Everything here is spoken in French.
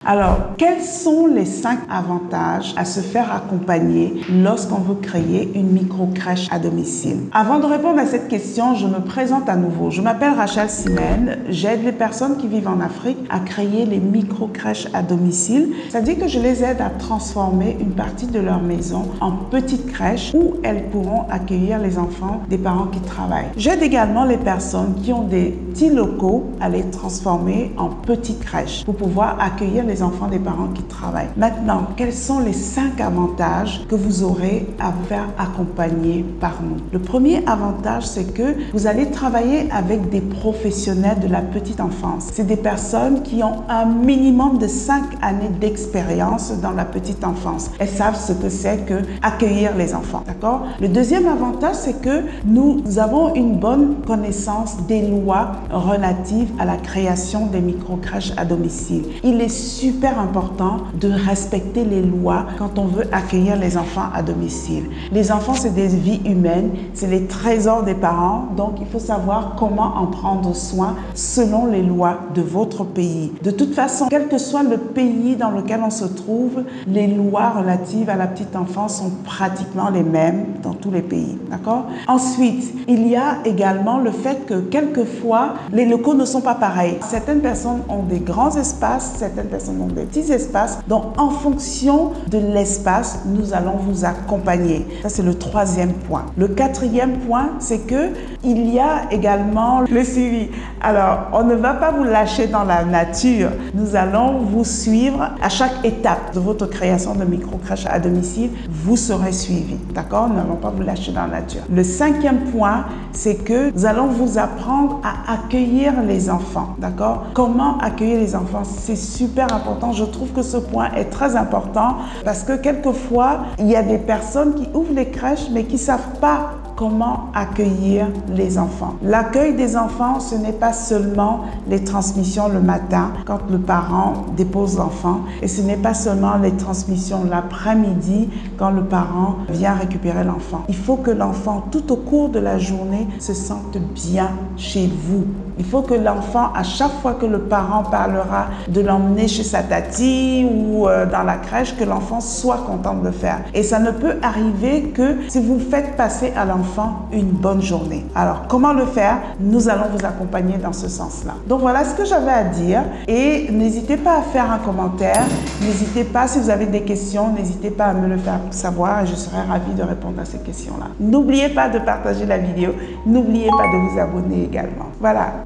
Alors, quels sont les 5 avantages à se faire accompagner lorsqu'on veut créer une micro-crèche à domicile? Avant de répondre à cette question, je me présente à nouveau. Je m'appelle Rachel Simen. J'aide les personnes qui vivent en Afrique à créer les micro-crèches à domicile. Ça dit que je les aide à transformer une partie de leur maison en petite crèche où elles pourront accueillir les enfants des parents qui travaillent. J'aide également les personnes qui ont des petits locaux à les transformer en petites crèches pour pouvoir accueillir les enfants des parents qui travaillent. Maintenant, quels sont les 5 avantages que vous aurez à vous faire accompagner par nous? Le premier avantage, c'est que vous allez travailler avec des professionnels de la petite enfance. C'est des personnes qui ont un minimum de 5 années d'expérience dans la petite enfance. Elles savent ce que c'est que accueillir les enfants, d'accord? Le deuxième avantage, c'est que nous avons une bonne connaissance des lois relatives à la création des micro-crèches à domicile. Il est super important de respecter les lois quand on veut accueillir les enfants à domicile. Les enfants, c'est des vies humaines, c'est les trésors des parents, donc il faut savoir comment en prendre soin selon les lois de votre pays. De toute façon, quel que soit le pays dans lequel on se trouve, les lois relatives à la petite enfance sont pratiquement les mêmes dans tous les pays, d'accord? Ensuite, il y a également le fait que quelquefois, les locaux ne sont pas pareils. Certaines personnes ont des grands espaces, certaines personnes ont des petits espaces. Donc, en fonction de l'espace, nous allons vous accompagner. Ça, c'est le 3e point. Le 4e point, c'est que il y a également le suivi. Alors, on ne va pas vous lâcher dans la nature. Nous allons vous suivre à chaque étape de votre création de micro-crèche à domicile. Vous serez suivi, d'accord? Nous n'allons pas vous lâcher dans la nature. Le 5e point, c'est que nous allons vous apprendre à accueillir les enfants, d'accord? Comment accueillir les enfants? C'est super important. Je trouve que ce point est très important parce que quelquefois, il y a des personnes qui ouvrent les crèches mais qui ne savent pas comment accueillir les enfants. L'accueil des enfants, ce n'est pas seulement les transmissions le matin quand le parent dépose l'enfant et ce n'est pas seulement les transmissions l'après-midi quand le parent vient récupérer l'enfant. Il faut que l'enfant, tout au cours de la journée, se sente bien chez vous. Il faut que l'enfant, à chaque fois que le parent parlera de l'emmener chez sa tati ou dans la crèche, que l'enfant soit content de le faire. Et ça ne peut arriver que si vous faites passer à l'enfant une bonne journée. Alors, comment le faire? Nous allons vous accompagner dans ce sens-là. Donc, voilà ce que j'avais à dire. Et n'hésitez pas à faire un commentaire. N'hésitez pas, si vous avez des questions, n'hésitez pas à me le faire savoir et je serai ravie de répondre à ces questions-là. N'oubliez pas de partager la vidéo. N'oubliez pas de vous abonner également. Voilà.